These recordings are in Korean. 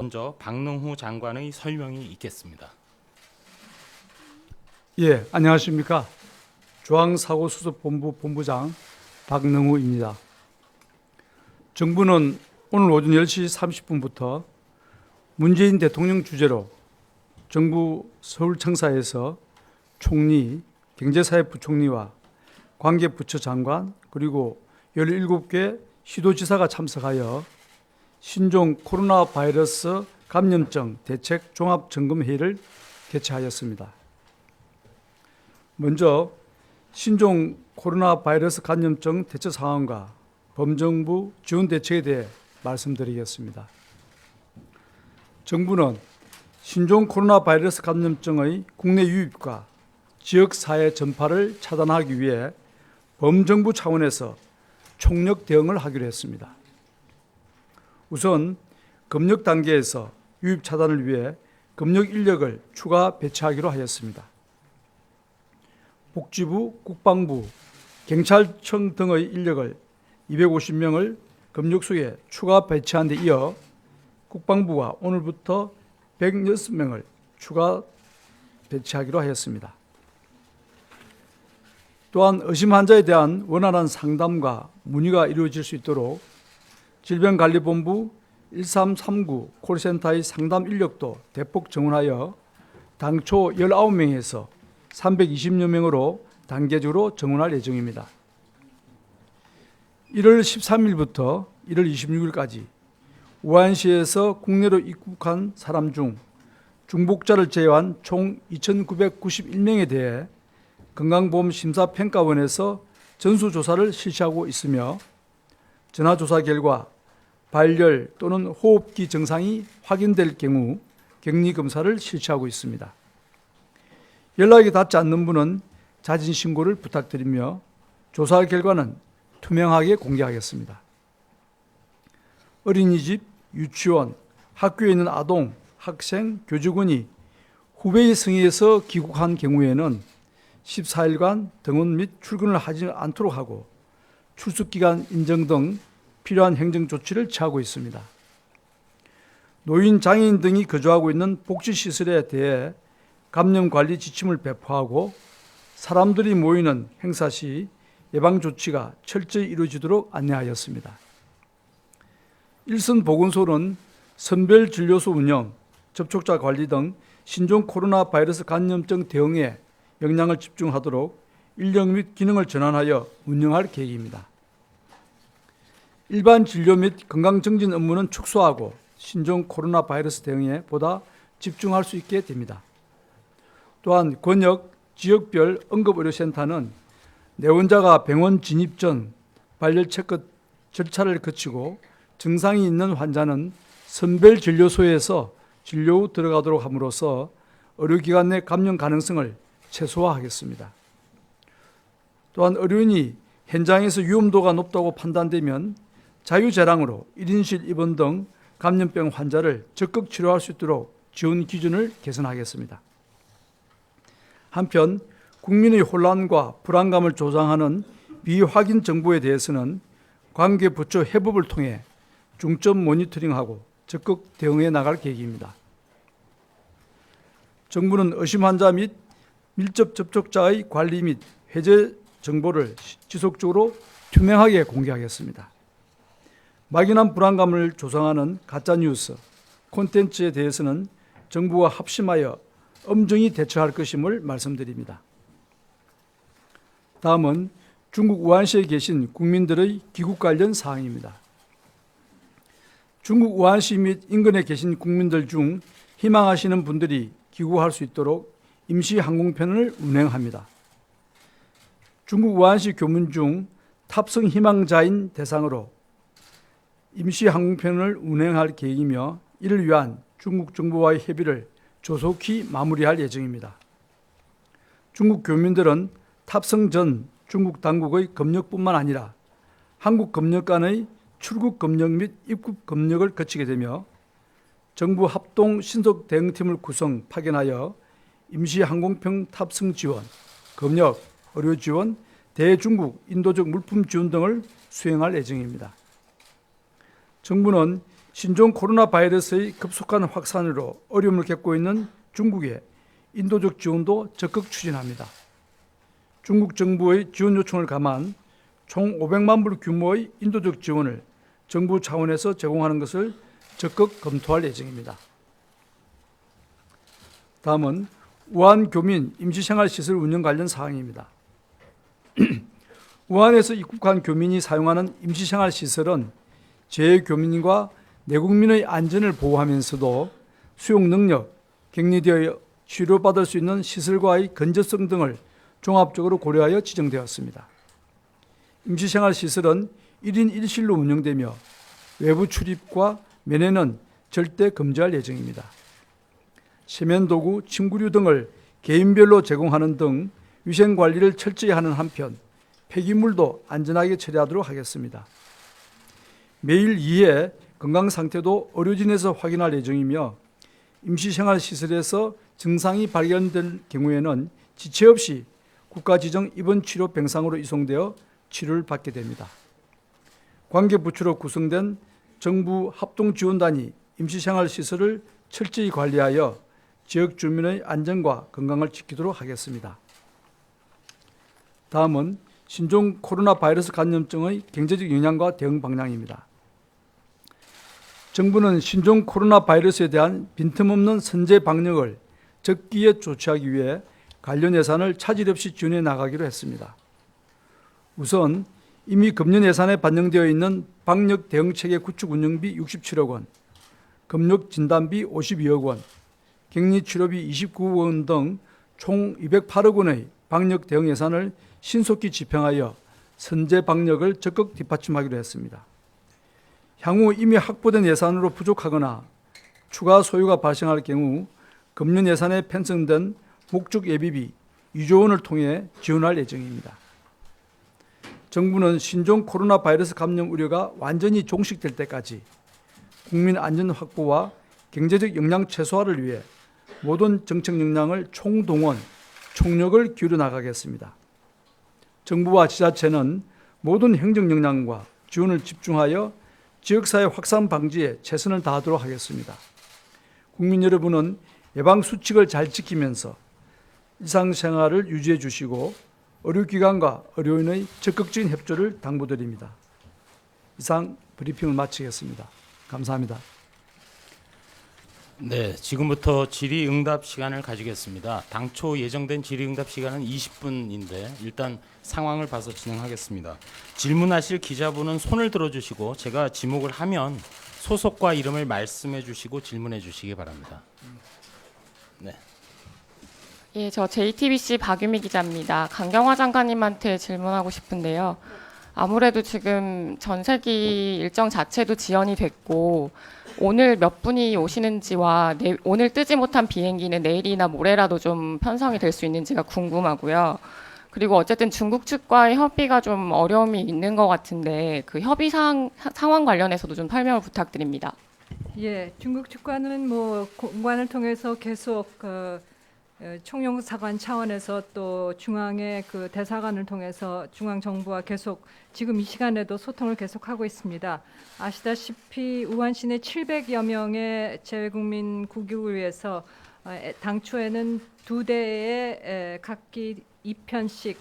먼저 박능후 장관의 설명이 있겠습니다. 예, 안녕하십니까. 중앙사고수습본부 본부장 박능후입니다. 정부는 오늘 오전 10시 30분부터 문재인 대통령 주재로 정부 서울청사에서 총리, 경제사회부총리와 관계부처 장관 그리고 17개 시도지사가 참석하여 신종 코로나 바이러스 감염증 대책 종합점검회의를 개최하였습니다. 먼저 신종 코로나 바이러스 감염증 대처 상황과 범정부 지원 대책에 대해 말씀드리겠습니다. 정부는 신종 코로나 바이러스 감염증의 국내 유입과 지역사회 전파를 차단하기 위해 범정부 차원에서 총력 대응을 하기로 했습니다. 우선 검역 단계에서 유입 차단을 위해 검역 인력을 추가 배치하기로 하였습니다. 복지부, 국방부, 경찰청 등의 인력을 250명을 검역소에 추가 배치한 데 이어 국방부가 오늘부터 106명을 추가 배치하기로 하였습니다. 또한 의심 환자에 대한 원활한 상담과 문의가 이루어질 수 있도록 질병관리본부 1339 콜센터의 상담 인력도 대폭 증원하여 당초 19명에서 320여 명으로 단계적으로 증원할 예정입니다. 1월 13일부터 1월 26일까지 우한시에서 국내로 입국한 사람 중 중복자를 제외한 총 2,991명에 대해 건강보험심사평가원에서 전수조사를 실시하고 있으며 전화조사 결과 발열 또는 호흡기 증상이 확인될 경우 격리검사를 실시하고 있습니다. 연락이 닿지 않는 분은 자진신고를 부탁드리며 조사 결과는 투명하게 공개하겠습니다. 어린이집, 유치원, 학교에 있는 아동, 학생, 교직원이 후베이 성에서 귀국한 경우에는 14일간 등원 및 출근을 하지 않도록 하고 출석기간 인정 등 필요한 행정조치를 취하고 있습니다. 노인, 장애인 등이 거주하고 있는 복지시설에 대해 감염관리 지침을 배포하고 사람들이 모이는 행사 시 예방조치가 철저히 이루어지도록 안내하였습니다. 일선보건소는 선별진료소 운영, 접촉자 관리 등 신종 코로나 바이러스 감염증 대응에 역량을 집중하도록 인력 및 기능을 전환하여 운영할 계획입니다. 일반 진료 및 건강증진 업무는 축소하고 신종 코로나 바이러스 대응에 보다 집중할 수 있게 됩니다. 또한 권역, 지역별 응급의료센터는 내원자가 병원 진입 전 발열 체크 절차를 거치고 증상이 있는 환자는 선별진료소에서 진료 후 들어가도록 함으로써 의료기관 내 감염 가능성을 최소화하겠습니다. 또한 의료인이 현장에서 위험도가 높다고 판단되면 자유재량으로 1인실 입원 등 감염병 환자를 적극 치료할 수 있도록 지원 기준을 개선하겠습니다. 한편 국민의 혼란과 불안감을 조장하는 미확인 정보에 대해서는 관계부처 협업을 통해 중점 모니터링하고 적극 대응해 나갈 계획입니다. 정부는 의심 환자 및 밀접 접촉자의 관리 및 해제 정보를 지속적으로 투명하게 공개하겠습니다. 막연한 불안감을 조성하는 가짜뉴스, 콘텐츠에 대해서는 정부와 합심하여 엄정히 대처할 것임을 말씀드립니다. 다음은 중국 우한시에 계신 국민들의 귀국 관련 사항입니다. 중국 우한시 및 인근에 계신 국민들 중 희망하시는 분들이 귀국할 수 있도록 임시 항공편을 운행합니다. 중국 우한시 교문 중 탑승 희망자인 대상으로 임시 항공편을 운행할 계획이며 이를 위한 중국 정부와의 협의를 조속히 마무리할 예정입니다. 중국 교민들은 탑승 전 중국 당국의 검역뿐만 아니라 한국 검역 간의 출국 검역 및 입국 검역을 거치게 되며 정부 합동 신속 대응팀을 파견하여 임시 항공편 탑승 지원, 검역, 의료 지원, 대중국 인도적 물품 지원 등을 수행할 예정입니다. 정부는 신종 코로나 바이러스의 급속한 확산으로 어려움을 겪고 있는 중국에 인도적 지원도 적극 추진합니다. 중국 정부의 지원 요청을 감안 총 500만 불 규모의 인도적 지원을 정부 차원에서 제공하는 것을 적극 검토할 예정입니다. 다음은 우한 교민 임시생활시설 운영 관련 사항입니다. 우한에서 입국한 교민이 사용하는 임시생활시설은 재교민과 내국민의 안전을 보호하면서도 수용 능력, 격리되어 치료받을 수 있는 시설과의 건전성 등을 종합적으로 고려하여 지정되었습니다. 임시생활시설은 1인 1실로 운영되며 외부 출입과 면회는 절대 금지할 예정입니다. 세면도구, 침구류 등을 개인별로 제공하는 등 위생관리를 철저히 하는 한편 폐기물도 안전하게 처리하도록 하겠습니다. 매일 2회 건강상태도 의료진에서 확인할 예정이며 임시생활시설에서 증상이 발견될 경우에는 지체 없이 국가지정 입원치료 병상으로 이송되어 치료를 받게 됩니다. 관계부처로 구성된 정부 합동지원단이 임시생활시설을 철저히 관리하여 지역 주민의 안전과 건강을 지키도록 하겠습니다. 다음은 신종 코로나 바이러스 감염증의 경제적 영향과 대응 방향입니다. 정부는 신종 코로나 바이러스에 대한 빈틈없는 선제 방역을 적기에 조치하기 위해 관련 예산을 차질 없이 지원해 나가기로 했습니다. 우선 이미 금년 예산에 반영되어 있는 방역 대응체계 구축 운영비 67억 원, 검역 진단비 52억 원, 격리 치료비 29억 원 등 총 208억 원의 방역 대응 예산을 신속히 집행하여 선제 방역을 적극 뒷받침하기로 했습니다. 향후 이미 확보된 예산으로 부족하거나 추가 소요가 발생할 경우 금년 예산에 편성된 목적 예비비 2조 원을 통해 지원할 예정입니다. 정부는 신종 코로나 바이러스 감염 우려가 완전히 종식될 때까지 국민 안전 확보와 경제적 영향 최소화를 위해 모든 정책 역량을 총동원, 총력을 기울여 나가겠습니다. 정부와 지자체는 모든 행정 역량과 지원을 집중하여 지역사회 확산 방지에 최선을 다하도록 하겠습니다. 국민 여러분은 예방수칙을 잘 지키면서 일상생활을 유지해 주시고 의료기관과 의료인의 적극적인 협조를 당부드립니다. 이상 브리핑을 마치겠습니다. 감사합니다. 네, 지금부터 질의응답 시간을 가지겠습니다. 당초 예정된 질의응답 시간은 20분인데 일단 상황을 봐서 진행하겠습니다. 질문하실 기자분은 손을 들어주시고 제가 지목을 하면 소속과 이름을 말씀해 주시고 질문해 주시기 바랍니다. 네. 예, 저 JTBC 박유미 기자입니다. 강경화 장관님한테 질문하고 싶은데요. 아무래도 지금 전세기 일정 자체도 지연이 됐고 오늘 몇 분이 오시는지와 오늘 뜨지 못한 비행기는 내일이나 모레라도 좀 편성이 될 수 있는지가 궁금하고요. 그리고 어쨌든 중국 측과의 협의가 좀 어려움이 있는 것 같은데 그 협의 상황 관련해서도 좀 설명을 부탁드립니다. 예, 중국 측과는 뭐 공관을 통해서 계속 총영사관 차원에서 또 중앙의 그 대사관을 통해서 중앙 정부와 계속 지금 이 시간에도 소통을 계속하고 있습니다. 아시다시피 우한 시내 700여 명의 재외국민 구국을 위해서 당초에는 2대의 각기 2편씩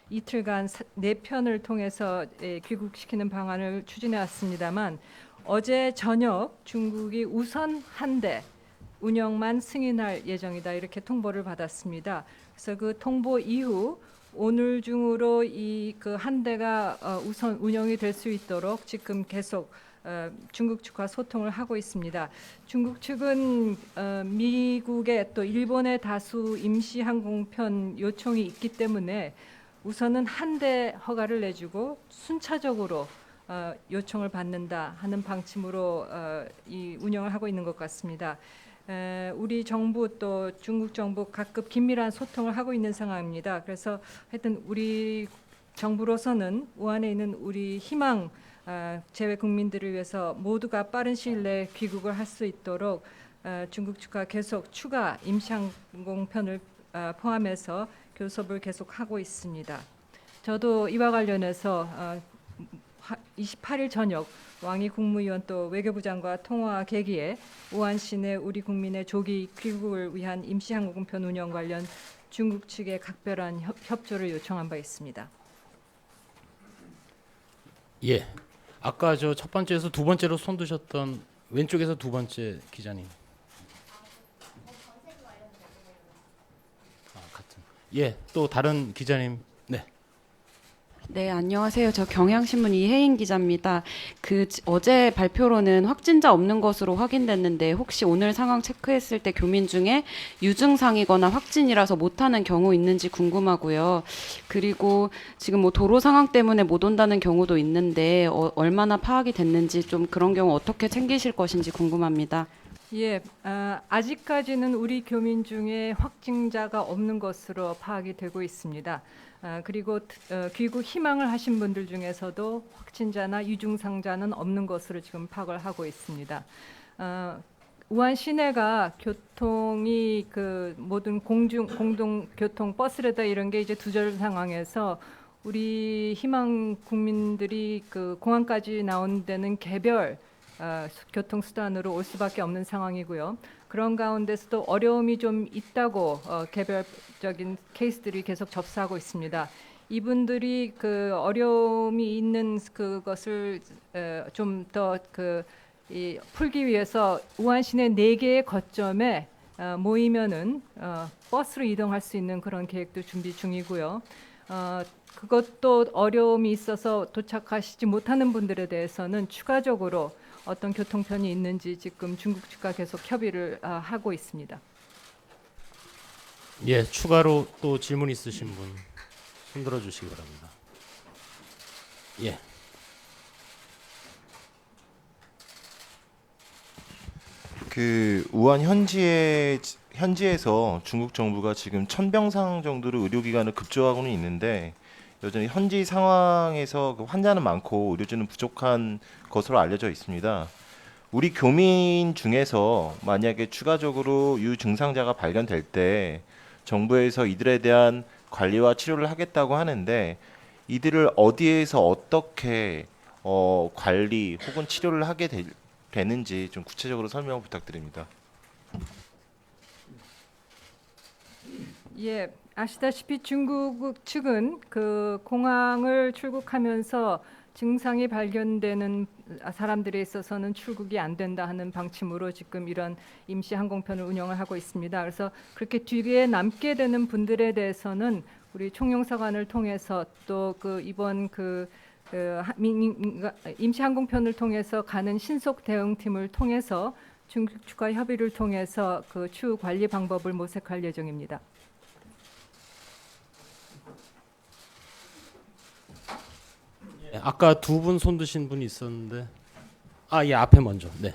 이틀간 4편을 통해서 귀국시키는 방안을 추진해 왔습니다만 어제 저녁 중국이 우선 한 대 운영만 승인할 예정이다 이렇게 통보를 받았습니다. 그래서 그 통보 이후 오늘 중으로 이 그 한 대가 우선 운영이 될 수 있도록 지금 계속 중국 측과 소통을 하고 있습니다. 중국 측은 미국의 또 일본의 다수 임시 항공편 요청이 있기 때문에 우선은 한 대 허가를 내주고 순차적으로 요청을 받는다 하는 방침으로 이 운영을 하고 있는 것 같습니다. 우리 정부 또 중국 정부 각급 긴밀한 소통을 하고 있는 상황입니다. 그래서 하여튼 우리 정부로서는 우한에 있는 우리 희망 재외 국민들을 위해서 모두가 빠른 시일 내에 귀국을 할 수 있도록 중국 측과 계속 추가 임시항공편을 포함해서 교섭을 계속하고 있습니다. 저도 이와 관련해서 28일 저녁 왕이 국무위원 또 외교부장과 통화 계기에 우한시 내 우리 국민의 조기 귀국을 위한 임시항공편 운영 관련 중국 측에 각별한 협조를 요청한 바 있습니다. 예. 아까 저 첫 번째에서 두 번째로 손 드셨던 왼쪽에서 두 번째 기자님. 같은. 예. 또 다른 기자님. 네. 네, 안녕하세요. 저 경향신문 이혜인 기자입니다. 어제 발표로는 확진자 없는 것으로 확인됐는데 혹시 오늘 상황 체크했을 때 교민 중에 유증상이거나 확진이라서 못하는 경우 있는지 궁금하고요. 그리고 지금 뭐 도로 상황 때문에 못 온다는 경우도 있는데 얼마나 파악이 됐는지 좀 그런 경우 어떻게 챙기실 것인지 궁금합니다. 예, 아직까지는 우리 교민 중에 확진자가 없는 것으로 파악이 되고 있습니다. 그리고 귀국 희망을 하신 분들 중에서도 확진자나 유증상자는 없는 것으로 지금 파악을 하고 있습니다. 우한 시내가 교통이 그 모든 공동 교통 버스라다 이런 게 이제 두절 상황에서 우리 희망 국민들이 그 공항까지 나온 데는 개별 교통수단으로 올 수밖에 없는 상황이고요. 그런 가운데서도 어려움이 좀 있다고 개별적인 케이스들이 계속 접수하고 있습니다. 이분들이 그 어려움이 있는 그것을 좀 더 풀기 위해서 우한 시내 4개의 거점에 모이면은 버스로 이동할 수 있는 그런 계획도 준비 중이고요. 그것도 어려움이 있어서 도착하시지 못하는 분들에 대해서는 추가적으로 어떤 교통편이 있는지 지금 중국 측과 계속 협의를 하고 있습니다. 예. 추가로 또 질문 있으신 분 손 들어 주시기 바랍니다. 예. 그 우한 현지에서 중국 정부가 지금 1000병상 정도로 의료기관을 급조하고는 있는데 여전히 현지 상황에서 그 환자는 많고 의료진은 부족한 것으로 알려져 있습니다. 우리 교민 중에서 만약에 추가적으로 유증상자가 발견될 때 정부에서 이들에 대한 관리와 치료를 하겠다고 하는데 이들을 어디에서 어떻게 관리 혹은 치료를 하게 되는지 좀 구체적으로 설명 부탁드립니다. 예, 아시다시피 중국 측은 그 공항을 출국하면서 증상이 발견되는 사람들에 있어서는 출국이 안 된다 하는 방침으로 지금 이런 임시 항공편을 운영을 하고 있습니다. 그래서 그렇게 뒤에 남게 되는 분들에 대해서는 우리 총영사관을 통해서 또 그 이번 임시 항공편을 통해서 가는 신속 대응팀을 통해서 중국 측과 협의를 통해서 그 추후 관리 방법을 모색할 예정입니다. 아까 두 분 손 드신 분이 있었는데 예, 앞에 먼저. 네.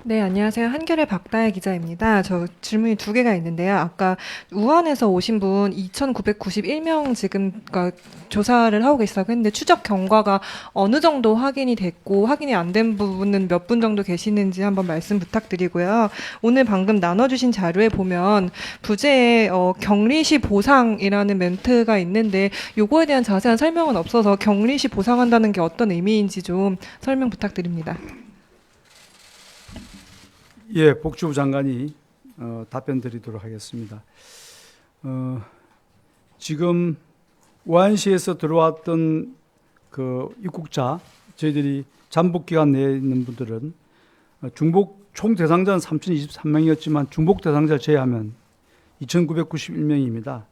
네, 안녕하세요. 한겨레 박다혜 기자입니다. 저 질문이 2개가 있는데요. 아까 우한에서 오신 분 2,991명 지금 조사를 하고 계시다고 했는데 추적 경과가 어느 정도 확인이 됐고 확인이 안 된 부분은 몇 분 정도 계시는지 한번 말씀 부탁드리고요. 오늘 방금 나눠주신 자료에 보면 부제에 격리시 보상이라는 멘트가 있는데 요거에 대한 자세한 설명은 없어서 격리시 보상한다는 게 어떤 의미인지 좀 설명 부탁드립니다. 예, 복지부 장관이 답변 드리도록 하겠습니다. 지금 우한시에서 들어왔던 그 입국자, 저희들이 잠복 기간 내에 있는 분들은 중복 총 대상자는 3,023명이었지만 중복 대상자를 제외하면 2,991명입니다.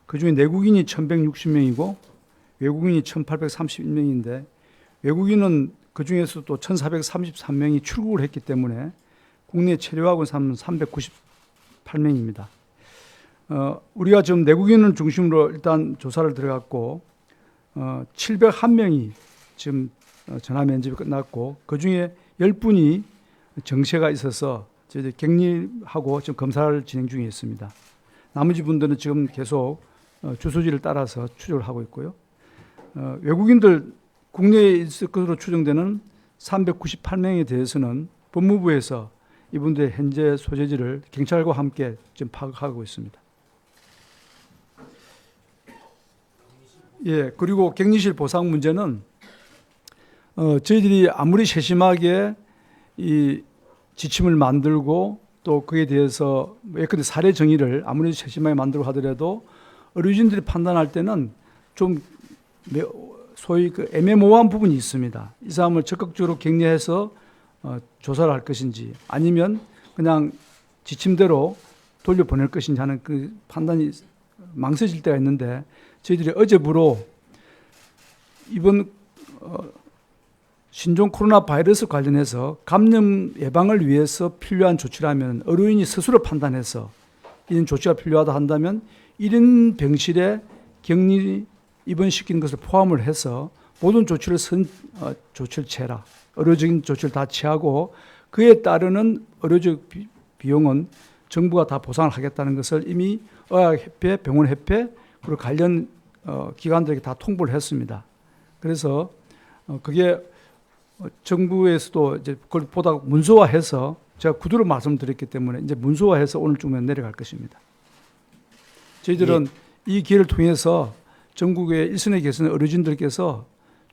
그중에 내국인이 1,160명이고 외국인이 1,831명인데 외국인은 그중에서 또 1,433명이 출국을 했기 때문에 국내 체류하고 있는 사람은 398명입니다. 우리가 지금 내국인을 중심으로 일단 조사를 들어갔고 701명이 지금 전화 면접이 끝났고 그중에 10분이 정세가 있어서 저희들이 격리하고 지금 검사를 진행 중에 있습니다. 나머지 분들은 지금 계속 주소지를 따라서 추적을 하고 있고요. 외국인들 국내에 있을 것으로 추정되는 398명에 대해서는 법무부에서 이분들의 현재 소재지를 경찰과 함께 지금 파악하고 있습니다. 예, 그리고 격리실 보상 문제는 저희들이 아무리 세심하게 이 지침을 만들고 또 그에 대해서 예컨대 사례 정의를 아무리 세심하게 만들고 하더라도 의료진들이 판단할 때는 좀 소위 그 애매모호한 부분이 있습니다. 이 사람을 적극적으로 격리해서 조사를 할 것인지 아니면 그냥 지침대로 돌려보낼 것인지 하는 그 판단이 망설여질 때가 있는데 저희들이 어제부로 이번 신종 코로나 바이러스 관련해서 감염 예방을 위해서 필요한 조치라면 의료인이 스스로 판단해서 이런 조치가 필요하다 한다면 1인 병실에 격리 입원시키는 것을 포함을 해서 모든 조치를 조치를 취해라. 의료적인 조치를 다 취하고 그에 따르는 의료적 비용은 정부가 다 보상을 하겠다는 것을 이미 의학협회, 병원협회 그리고 관련 기관들에게 다 통보를 했습니다. 그래서 그게 정부에서도 이제 그걸 보다 문서화해서 제가 구두로 말씀드렸기 때문에 이제 문서화해서 오늘 중에 내려갈 것입니다. 저희들은 이 기회를 통해서 전국의 일선에 계시는 의료진들께서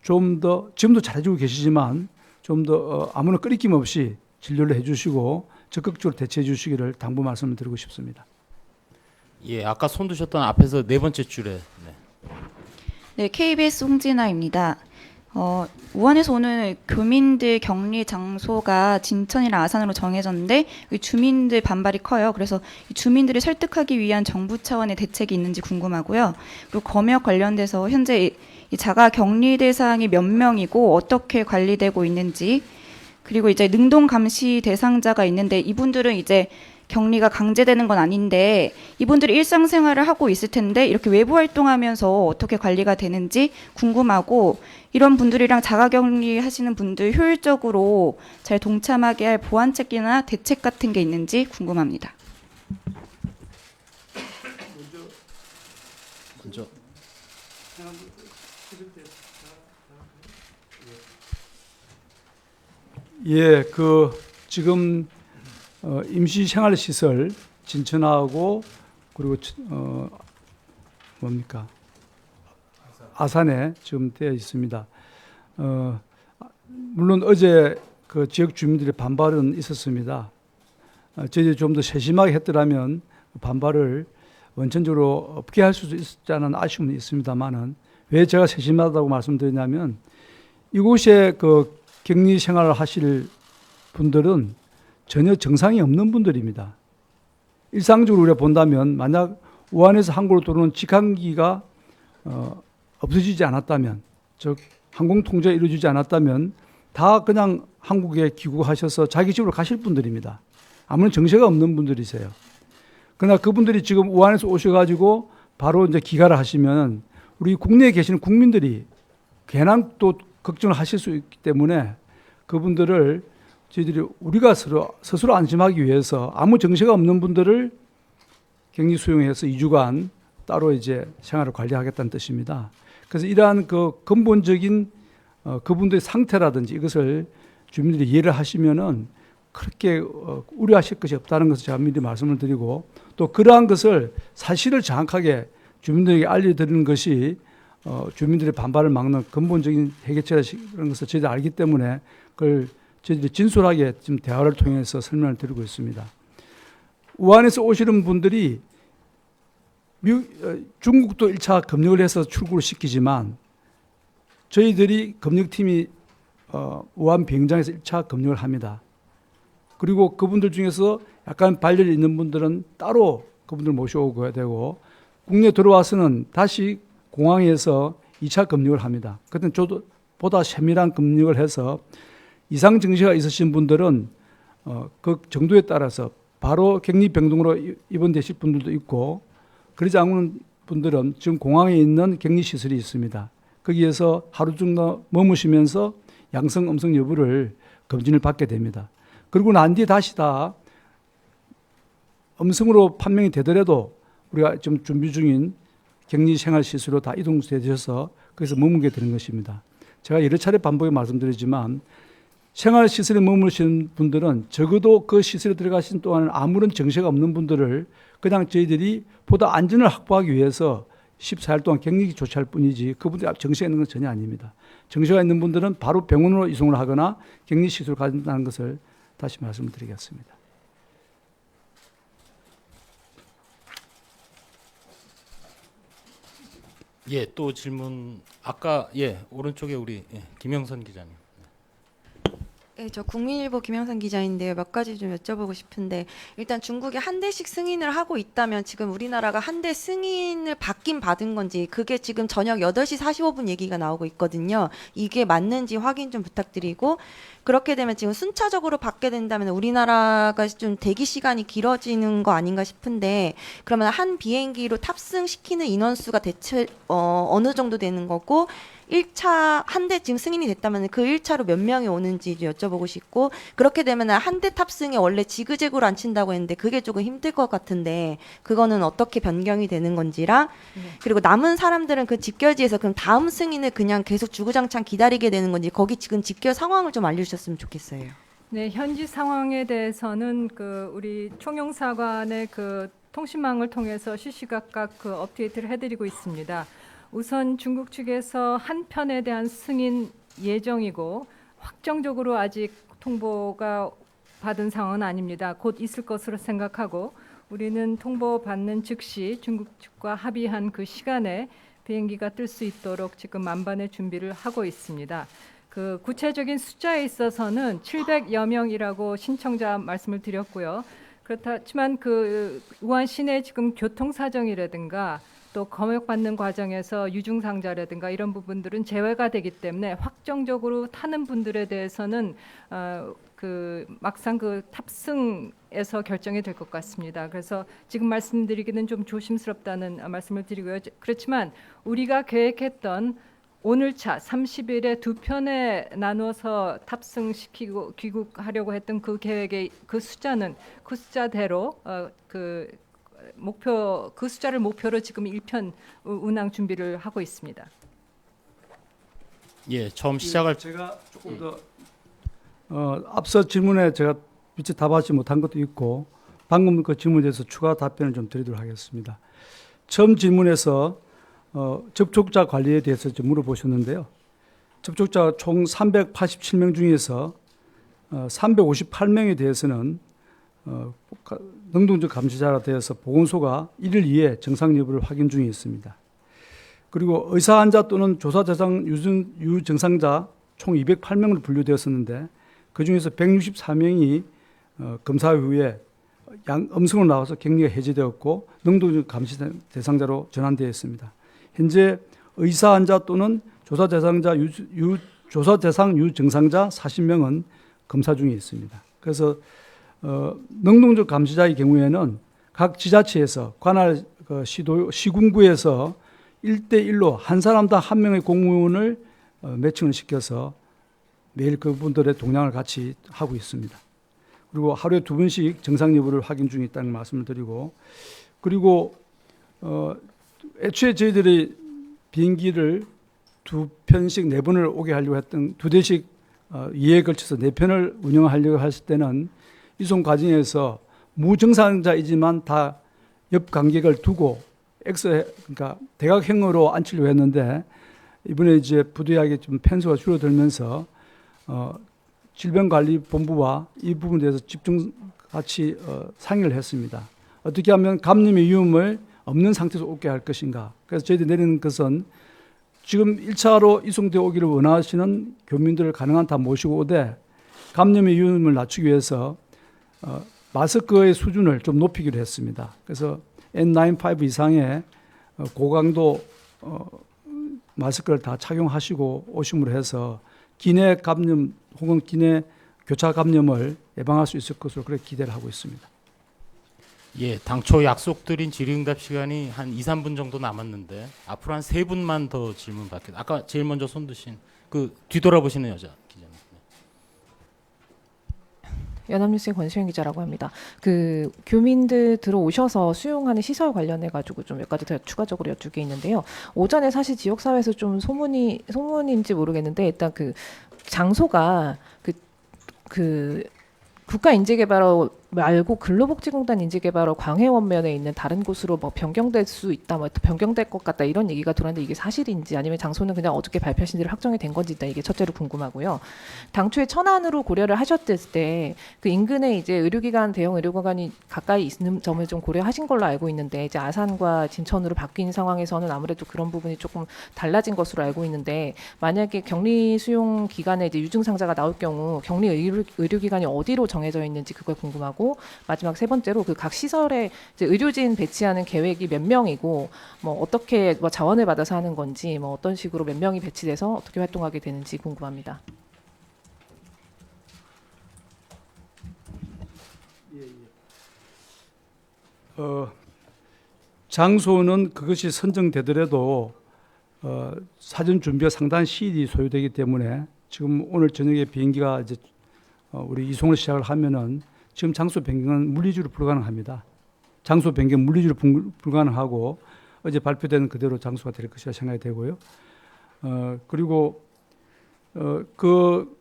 좀 더 지금도 잘해주고 계시지만 좀 더 아무런 끄리낌 없이 진료를 해주시고 적극적으로 대처해 주시기를 당부 말씀을 드리고 싶습니다. 예, 아까 손 드셨던 앞에서 네 번째 줄에. 네. 네, KBS 홍진아입니다. 우한에서 오늘 교민들 격리 장소가 진천이랑 아산으로 정해졌는데 주민들 반발이 커요. 그래서 이 주민들을 설득하기 위한 정부 차원의 대책이 있는지 궁금하고요. 그리고 검역 관련돼서 현재 이 자가 격리 대상이 몇 명이고 어떻게 관리되고 있는지, 그리고 이제 능동 감시 대상자가 있는데 이분들은 이제 격리가 강제되는 건 아닌데 이분들이 일상생활을 하고 있을 텐데 이렇게 외부 활동하면서 어떻게 관리가 되는지 궁금하고, 이런 분들이랑 자가격리 하시는 분들 효율적으로 잘 동참하게 할 보완책이나 대책 같은 게 있는지 궁금합니다. 먼저 예, 지금 임시생활시설 진천하고 그리고 뭡니까? 아산에 지금 되어 있습니다. 물론 어제 그 지역 주민들의 반발은 있었습니다. 저희들이 좀 더 세심하게 했더라면 반발을 원천적으로 없게 할 수도 있지 않은 아쉬움은 있습니다만은 왜 제가 세심하다고 말씀드리냐면 이곳에 그 격리 생활을 하실 분들은 전혀 증상이 없는 분들입니다. 일상적으로 우리가 본다면 만약 우한에서 한국으로 들어오는 직항기가 없어지지 않았다면, 즉 항공 통제가 이루어지지 않았다면 다 그냥 한국에 귀국하셔서 자기 집으로 가실 분들입니다. 아무런 정세가 없는 분들이세요. 그러나 그분들이 지금 우한에서 오셔가지고 바로 이제 귀가를 하시면 우리 국내에 계시는 국민들이 괜한 또 걱정을 하실 수 있기 때문에 그분들을 저희들이 우리가 스스로 안심하기 위해서 아무 정세가 없는 분들을 격리 수용해서 2주간 따로 이제 생활을 관리하겠다는 뜻입니다. 그래서 이러한 그 근본적인 그분들의 상태라든지 이것을 주민들이 이해를 하시면은 그렇게 우려하실 것이 없다는 것을 제가 미리 말씀을 드리고, 또 그러한 것을 사실을 정확하게 주민들에게 알려드리는 것이 주민들의 반발을 막는 근본적인 해결책이라는 것을 저희들이 알기 때문에 그걸 저희들이 진솔하게 지금 대화를 통해서 설명을 드리고 있습니다. 우한에서 오시는 분들이 중국도 1차 검역을 해서 출국을 시키지만 저희들이 검역팀이 우한 비행장에서 1차 검역을 합니다. 그리고 그분들 중에서 약간 발열이 있는 분들은 따로 그분들 모셔오고 되고, 국내에 들어와서는 다시 공항에서 2차 검역을 합니다. 그때는 보다 세밀한 검역을 해서 이상 증세가 있으신 분들은 그 정도에 따라서 바로 격리병동으로 입원되실 분들도 있고, 그러지 않은 분들은 지금 공항에 있는 격리시설이 있습니다. 거기에서 하루 정도 머무시면서 양성, 음성 여부를 검진을 받게 됩니다. 그리고 난 뒤에 다시 다 음성으로 판명이 되더라도 우리가 지금 준비 중인 격리생활시설로 다 이동되셔서 거기서 머물게 되는 것입니다. 제가 여러 차례 반복해 말씀드리지만 생활시설에 머무르시는 분들은 적어도 그 시설에 들어가신 동안은 아무런 정세가 없는 분들을 그냥 저희들이 보다 안전을 확보하기 위해서 14일 동안 격리 조치할 뿐이지 그분들이 정시가 있는 건 전혀 아닙니다. 정시가 있는 분들은 바로 병원으로 이송을 하거나 격리 시설을 가진다는 것을 다시 말씀드리겠습니다. 예, 또 질문 아까 예 오른쪽에 우리 김영선 기자님. 네, 저 국민일보 김영선 기자인데요. 몇 가지 좀 여쭤보고 싶은데 일단 중국이 한 대씩 승인을 하고 있다면 지금 우리나라가 한 대 승인을 받긴 받은 건지 그게 지금 저녁 8시 45분 얘기가 나오고 있거든요. 이게 맞는지 확인 좀 부탁드리고 그렇게 되면 지금 순차적으로 받게 된다면 우리나라가 좀 대기 시간이 길어지는 거 아닌가 싶은데 그러면 한 비행기로 탑승시키는 인원수가 대체 어느 정도 되는 거고 1차 한 대 지금 승인이 됐다면 그 1차로 몇 명이 오는지 좀 여쭤보고 싶고 그렇게 되면 한 대 탑승에 원래 지그재그로 안 친다고 했는데 그게 조금 힘들 것 같은데 그거는 어떻게 변경이 되는 건지랑 그리고 남은 사람들은 그 집결지에서 그럼 다음 승인을 그냥 계속 주구장창 기다리게 되는 건지 거기 지금 집결 상황을 좀 알려주셨으면 좋겠어요. 네, 현지 상황에 대해서는 그 우리 총영사관의 그 통신망을 통해서 시시각각 그 업데이트를 해드리고 있습니다. 우선 중국 측에서 한 편에 대한 승인 예정이고 확정적으로 아직 통보가 받은 상황은 아닙니다. 곧 있을 것으로 생각하고 우리는 통보받는 즉시 중국 측과 합의한 그 시간에 비행기가 뜰 수 있도록 지금 만반의 준비를 하고 있습니다. 그 구체적인 숫자에 있어서는 700여 명이라고 신청자 말씀을 드렸고요. 그렇지만 그 우한 시내 지금 교통 사정이라든가 또 검역받는 과정에서 유증상자라든가 이런 부분들은 제외가 되기 때문에 확정적으로 타는 분들에 대해서는 그 막상 그 탑승에서 결정이 될 것 같습니다. 그래서 지금 말씀드리기는 좀 조심스럽다는 말씀을 드리고요. 그렇지만 우리가 계획했던 오늘차 30일에 두 편에 나눠서 탑승시키고 귀국하려고 했던 그 계획의 그 숫자는 그 숫자대로 그 숫자를 목표로 지금 1편 운항 준비를 하고 있습니다. 예, 처음 시작할 제가 조금 더 앞서 질문에 제가 미처 답하지 못한 것도 있고 방금 그 질문에 대해서 추가 답변을 좀 드리도록 하겠습니다. 처음 질문에서 접촉자 관리에 대해서 좀 물어보셨는데요. 접촉자 총 387명 중에서 358명에 대해서는 능동적 감시자가 되어서 보건소가 1일 이에 정상 여부를 확인 중에 있습니다. 그리고 의사 환자 또는 조사 대상 유증상자 총 208명으로 분류되었었는데 그중에서 164명이 검사 후에 음성으로 나와서 격리가 해제되었고 능동적 감시 대상자로 전환되어 있습니다. 현재 의사 환자 또는 조사 대상 유증상자 40명은 검사 중에 있습니다. 그래서 능동적 감시자의 경우에는 각 지자체에서 관할 시군구에서 1대1로 한 사람당 한 명의 공무원을 매칭을 시켜서 매일 그분들의 동향을 같이 하고 있습니다. 그리고 하루에 2번씩 정상 여부를 확인 중에 있다는 말씀을 드리고 그리고 애초에 저희들이 비행기를 2편씩 4번을 오게 하려고 했던 2대씩 2회에 걸쳐서 4편을 운영하려고 했을 때는 이송 과정에서 무증상자이지만 다 옆 관객을 두고 그러니까 대각형으로 앉히려고 했는데 이번에 이제 부득이하게 좀 편수가 줄어들면서 질병관리본부와 이 부분에 대해서 집중 같이 상의를 했습니다. 어떻게 하면 감염의 위험을 없는 상태에서 오게 할 것인가. 그래서 저희들이 내리는 것은 지금 1차로 이송되어 오기를 원하시는 교민들을 가능한 다 모시고 오되 감염의 위험을 낮추기 위해서 마스크의 수준을 좀 높이기로 했습니다. 그래서 N95 이상의 고강도 마스크를 다 착용하시고 오심으로 해서 기내 감염 혹은 기내 교차 감염을 예방할 수 있을 것으로 그렇게 기대를 하고 있습니다. 예, 당초 약속드린 질의응답 시간이 한 2, 3분 정도 남았는데 앞으로 한 3분만 더 질문 받겠습니다. 아까 제일 먼저 손 드신 그 뒤돌아보시는 여자 기자님. 연합뉴스의 권수영 기자라고 합니다. 그 교민들 들어오셔서 수용하는 시설 관련해 가지고 좀 몇 가지 더 추가적으로 여쭙 게 있는데요. 오전에 사실 지역 사회에서 좀 소문인지 모르겠는데 일단 그 장소가 그 국가인재개발로 말고 근로복지공단 인지개발로 광해원면에 있는 다른 곳으로 뭐 변경될 수 있다, 뭐 변경될 것 같다 이런 얘기가 들었는데 이게 사실인지 아니면 장소는 그냥 어저께 발표하신 대로 확정이 된 건지 일단 이게 첫째로 궁금하고요. 당초에 천안으로 고려를 하셨을 때 그 인근에 이제 의료기관 대형 의료기관이 가까이 있는 점을 좀 고려하신 걸로 알고 있는데 이제 아산과 진천으로 바뀐 상황에서는 아무래도 그런 부분이 조금 달라진 것으로 알고 있는데 만약에 격리 수용 기간에 이제 유증상자가 나올 경우 격리 의료기관이 어디로 정해져 있는지 그걸 궁금하고 마지막 세 번째로 그 각 시설에 이제 의료진 배치하는 계획이 몇 명이고 뭐 어떻게 뭐 자원을 받아서 하는 건지 뭐 어떤 식으로 몇 명이 배치돼서 어떻게 활동하게 되는지 궁금합니다. 장소는 그것이 선정되더라도 사전 준비가 상당한 시일이 소요되기 때문에 지금 오늘 저녁에 비행기가 이제 우리 이송을 시작을 하면은 지금 장소 변경은 물리적으로 불가능합니다. 장소 변경 물리적으로 불가능하고 어제 발표된 그대로 장소가 될 것이라 생각이 되고요. 그리고 그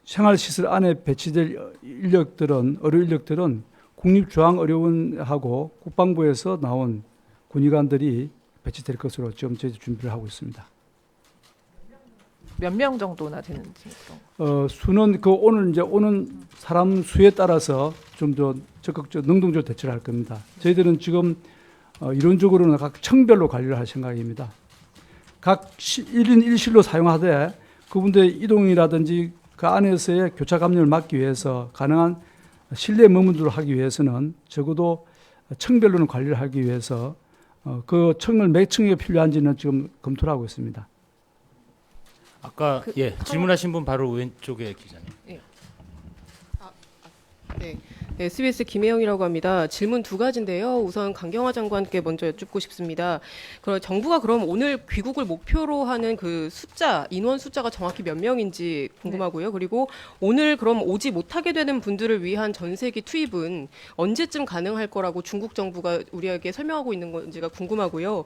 생활시설 안에 배치될 인력들은 의료 인력들은 국립중앙의료원하고 국방부에서 나온 군의관들이 배치될 것으로 지금 저희 준비를 하고 있습니다. 몇 명 정도나 되는지 그런. 수는 그 오늘 이제 오는 사람 수에 따라서 좀 더 적극적 능동적으로 대처를 할 겁니다. 저희들은 지금 이론적으로는 각 청별로 관리를 할 생각입니다. 각 1인 1실로 사용하되 그분들의 이동이라든지 그 안에서의 교차 감염을 막기 위해서 가능한 실내 머무도록 하기 위해서는 적어도 층별로는 관리를 하기 위해서 그 층을 몇 층에 필요한지는 지금 검토를 하고 있습니다. 아까 질문하신 분 바로 왼쪽에 기자님. 네, SBS 김혜영이라고 합니다. 질문 두 가지인데요. 우선 강경화 장관께 먼저 여쭙고 싶습니다. 정부가 그럼 오늘 귀국을 목표로 하는 그 숫자, 인원 숫자가 정확히 몇 명인지 궁금하고요. 그리고 오늘 그럼 오지 못하게 되는 분들을 위한 전세기 투입은 언제쯤 가능할 거라고 중국 정부가 우리에게 설명하고 있는 건지가 궁금하고요.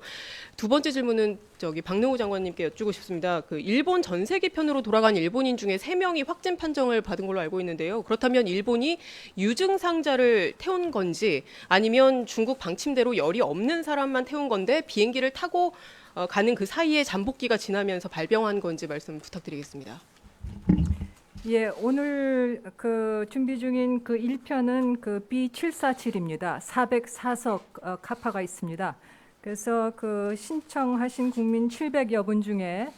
두 번째 질문은 박능호 장관님께 여쭙고 싶습니다. 그 일본 전세기 편으로 돌아간 일본인 중에 3명이 확진 판정을 받은 걸로 알고 있는데요. 그렇다면 일본이 유증상자를 태운 건지 아니면 중국 방침대로 열이 없는 사람만 태운 건데 비행기를 타고 가는 그 사이에 잠복기가 지나면서 발병한 건지 말씀 부탁드리겠습니다. 예, 오늘 그 준비 중인 그 1편은 그 B747입니다. 404석 카파가 있습니다. 그래서 그 신청하신 국민 700여 분 중에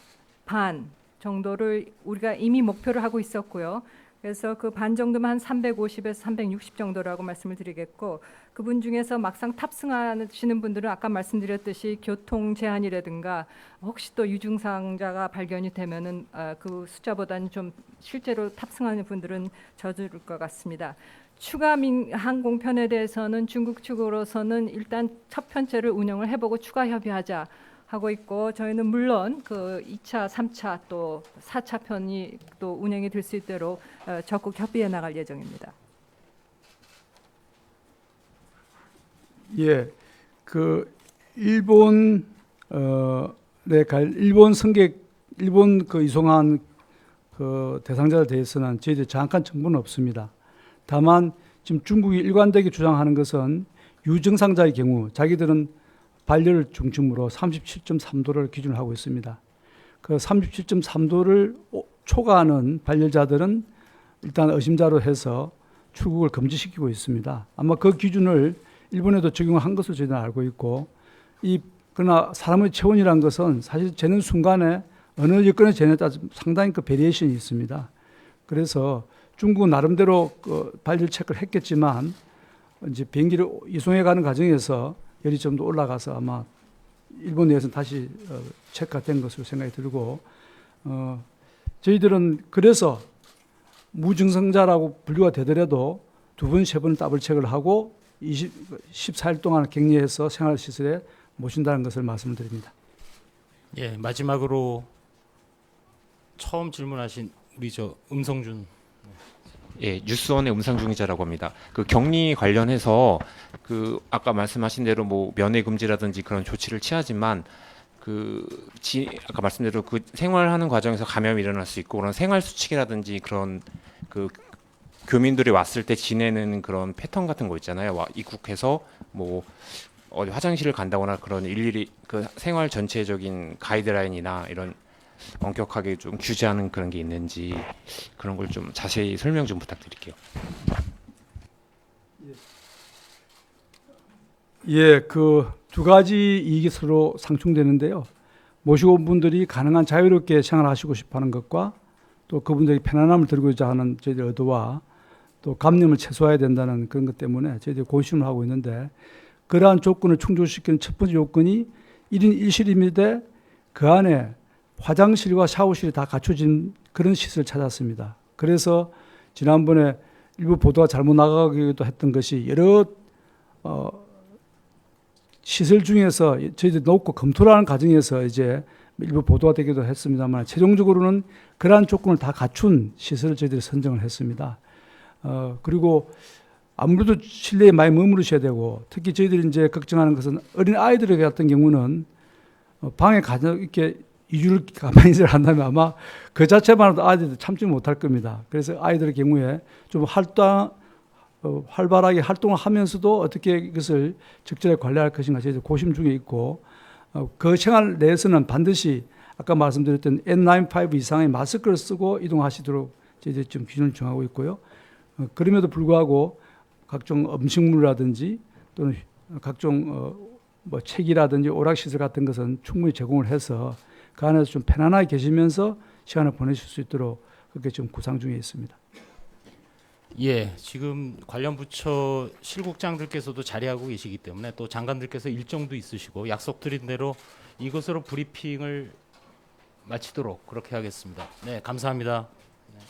반 정도를 우리가 이미 목표를 하고 있었고요. 그래서 그 반 정도면 한 350에서 360 정도라고 말씀을 드리겠고, 그분 중에서 막상 탑승하시는 분들은 아까 말씀드렸듯이 교통 제한이라든가 혹시 또 유증상자가 발견이 되면은 그 숫자보다는 좀 실제로 탑승하는 분들은 젖을 것 같습니다. 추가 항공편에 대해서는 중국 측으로서는 일단 첫 편째를 운영을 해보고 추가 협의하자 하고 있고, 저희는 물론 그 2차, 3차 또 4차 편이 또 운행이 될 수 있도록 적극 협의해 나갈 예정입니다. 예, 그 일본에 갈 일본 승객, 일본 그 이송한 그 대상자에 대해서는 저희들 정확한 정보는 없습니다. 다만 지금 중국이 일관되게 주장하는 것은 유증상자의 경우 자기들은 발열 중증으로 37.3도를 기준으로 하고 있습니다. 그 37.3도를 초과하는 발열자들은 일단 의심자로 해서 출국을 금지시키고 있습니다. 아마 그 기준을 일본에도 적용한 것으로 저희는 알고 있고, 그러나 사람의 체온이라는 것은 사실 재는 순간에 어느 여건에 재냐에 따라서 상당히 그 베리에이션이 있습니다. 그래서 중국은 나름대로 그 발열 체크를 했겠지만 이제 비행기를 이송해 가는 과정에서 열이 좀 더 올라가서 아마 일본 내에서는 다시 체크가 된 것으로 생각이 들고, 저희들은 그래서 무증상자라고 분류가 되더라도 2번, 3번 더블 체크를 하고 14일 동안 격리해서 생활시설에 모신다는 것을 말씀드립니다. 예, 마지막으로 처음 질문하신 우리 음성준. 예, 뉴스원의 음상중 기자라고 합니다. 그 격리 관련해서 그 아까 말씀하신 대로 뭐 면회 금지라든지 그런 조치를 취하지만 아까 말씀대로 그 생활하는 과정에서 감염이 일어날 수 있고 그런 생활 수칙이라든지 그런 그 교민들이 왔을 때 지내는 그런 패턴 같은 거 있잖아요. 입국해서 뭐 어디 화장실을 간다거나 그런 일일이 그 생활 전체적인 가이드라인이나 이런 엄격하게 좀 규제하는 그런 게 있는지 그런 걸 좀 자세히 설명 좀 부탁드릴게요. 예, 그 두 가지 이익이 서로 상충되는데요. 모시고 온 분들이 가능한 자유롭게 생활하시고 싶어하는 것과 또 그분들이 편안함을 들고자 하는 저희들 의도와 또 감염을 최소화해야 된다는 그런 것 때문에 저희들이 고심을 하고 있는데, 그러한 조건을 충족시키는 첫 번째 요건이 1인 1실입니다. 그 안에 화장실과 샤워실이 다 갖춰진 그런 시설을 찾았습니다. 그래서 지난번에 일부 보도가 잘못 나가기도 했던 것이 여러 시설 중에서 저희들이 놓고 검토를 하는 과정에서 이제 일부 보도가 되기도 했습니다만, 최종적으로는 그러한 조건을 다 갖춘 시설을 저희들이 선정을 했습니다. 그리고 아무래도 실내에 많이 머무르셔야 되고, 특히 저희들이 이제 걱정하는 것은 어린 아이들 같은 경우는 방에 가장 이렇게 2주를 가만히 있어야 한다면 아마 그 자체만으로도 아이들도 참지 못할 겁니다. 그래서 아이들의 경우에 좀 활발하게 활동을 하면서도 어떻게 이것을 적절하게 관리할 것인가 저희들 고심 중에 있고, 그 생활 내에서는 반드시 아까 말씀드렸던 N95 이상의 마스크를 쓰고 이동하시도록 저희들이 좀 기준을 정하고 있고요. 그럼에도 불구하고 각종 음식물이라든지 또는 각종 뭐 책이라든지 오락시설 같은 것은 충분히 제공을 해서 그 안에서 좀 편안하게 계시면서 시간을 보내실 수 있도록 그렇게 좀 구상 중에 있습니다. 예, 지금 관련 부처 실국장들께서도 자리하고 계시기 때문에 또 장관들께서 일정도 있으시고 약속드린 대로 이것으로 브리핑을 마치도록 그렇게 하겠습니다. 네, 감사합니다. 네.